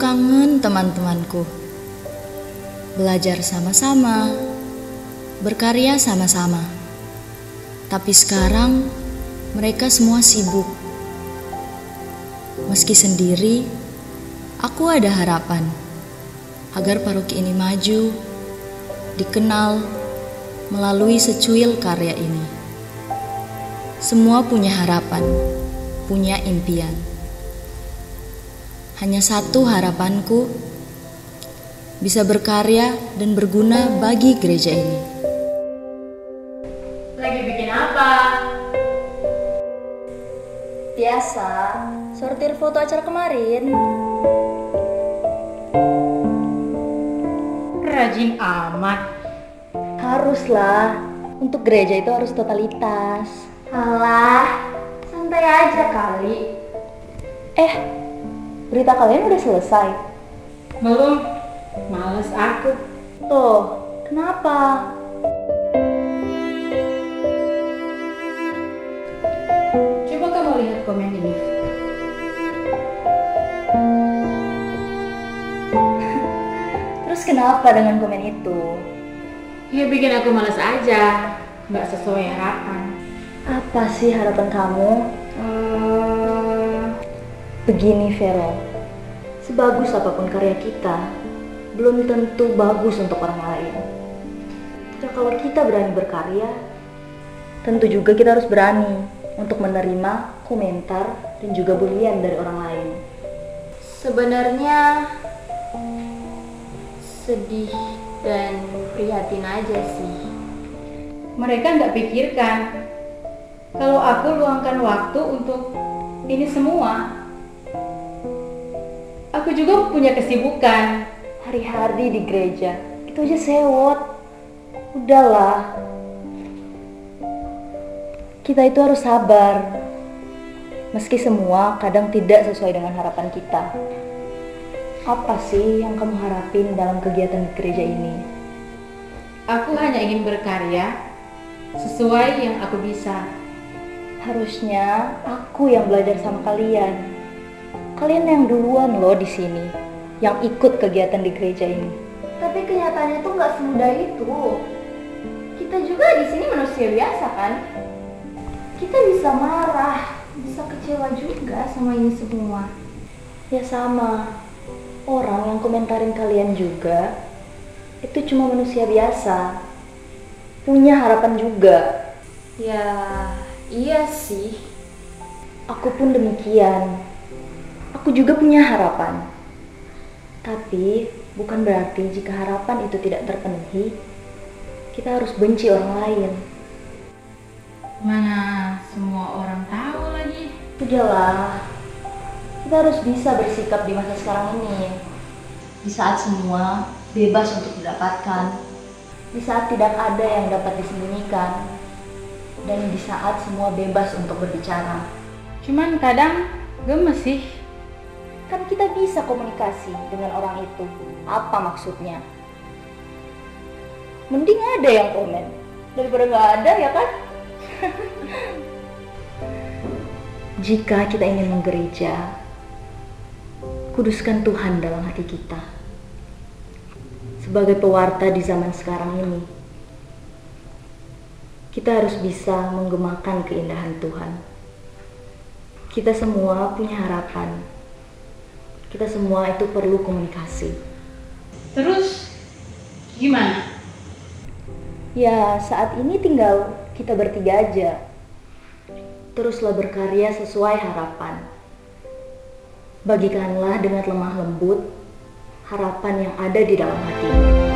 kangen teman-temanku. Belajar sama-sama, berkarya sama-sama. Tapi sekarang mereka semua sibuk. Meski sendiri, aku ada harapan agar paroki ini maju, dikenal melalui secuil karya ini. Semua punya harapan, punya impian. Hanya satu harapanku, bisa berkarya dan berguna bagi gereja ini. Lagi bikin apa? Biasa, sortir foto acara kemarin. Rajin amat. Haruslah, untuk gereja itu harus totalitas. Alah, santai aja kali. Berita kalian udah selesai? Belum, males aku. Tuh, kenapa? Coba kamu lihat komen ini. Terus kenapa dengan komen itu? Ya bikin aku males aja, nggak sesuai harapan. Apa sih harapan kamu? Begini Vero, sebagus apapun karya kita, belum tentu bagus untuk orang lain. Ya, kalau kita berani berkarya, tentu juga kita harus berani untuk menerima komentar dan juga bulian dari orang lain. Sebenarnya sedih dan prihatin aja sih. Mereka nggak pikirkan kalau aku luangkan waktu untuk ini semua. Aku juga punya kesibukan. Hari-hari di gereja, itu aja sewot. Udahlah. Kita itu harus sabar. Meski semua kadang tidak sesuai dengan harapan kita. Apa sih yang kamu harapin dalam kegiatan di gereja ini? Aku hanya ingin berkarya sesuai yang aku bisa. Harusnya aku yang belajar sama kalian. Kalian yang duluan loh di sini, yang ikut kegiatan di gereja ini. Tapi kenyataannya tuh nggak semudah itu. Kita juga di sini manusia biasa kan? Kita bisa marah, bisa kecewa juga sama ini semua. Ya sama, orang yang komentarin kalian juga itu cuma manusia biasa, punya harapan juga. Ya, iya sih. Aku pun demikian. Aku juga punya harapan. Tapi bukan berarti jika harapan itu tidak terpenuhi, kita harus benci orang lain. Mana semua orang tahu lagi. Udahlah, kita harus bisa bersikap di masa sekarang ini. Di saat semua bebas untuk didapatkan, di saat tidak ada yang dapat disembunyikan, dan di saat semua bebas untuk berbicara. Cuman kadang gemes sih. Kan kita bisa komunikasi dengan orang itu. Apa maksudnya? Mending ada yang komen daripada nggak ada, ya kan? Jika kita ingin menggereja, kuduskan Tuhan dalam hati kita. Sebagai pewarta di zaman sekarang ini, kita harus bisa menggemakan keindahan Tuhan. Kita semua punya harapan. Kita semua itu perlu komunikasi. Terus gimana? Ya, saat ini tinggal kita bertiga aja. Teruslah berkarya sesuai harapan. Bagikanlah dengan lemah lembut harapan yang ada di dalam hatimu.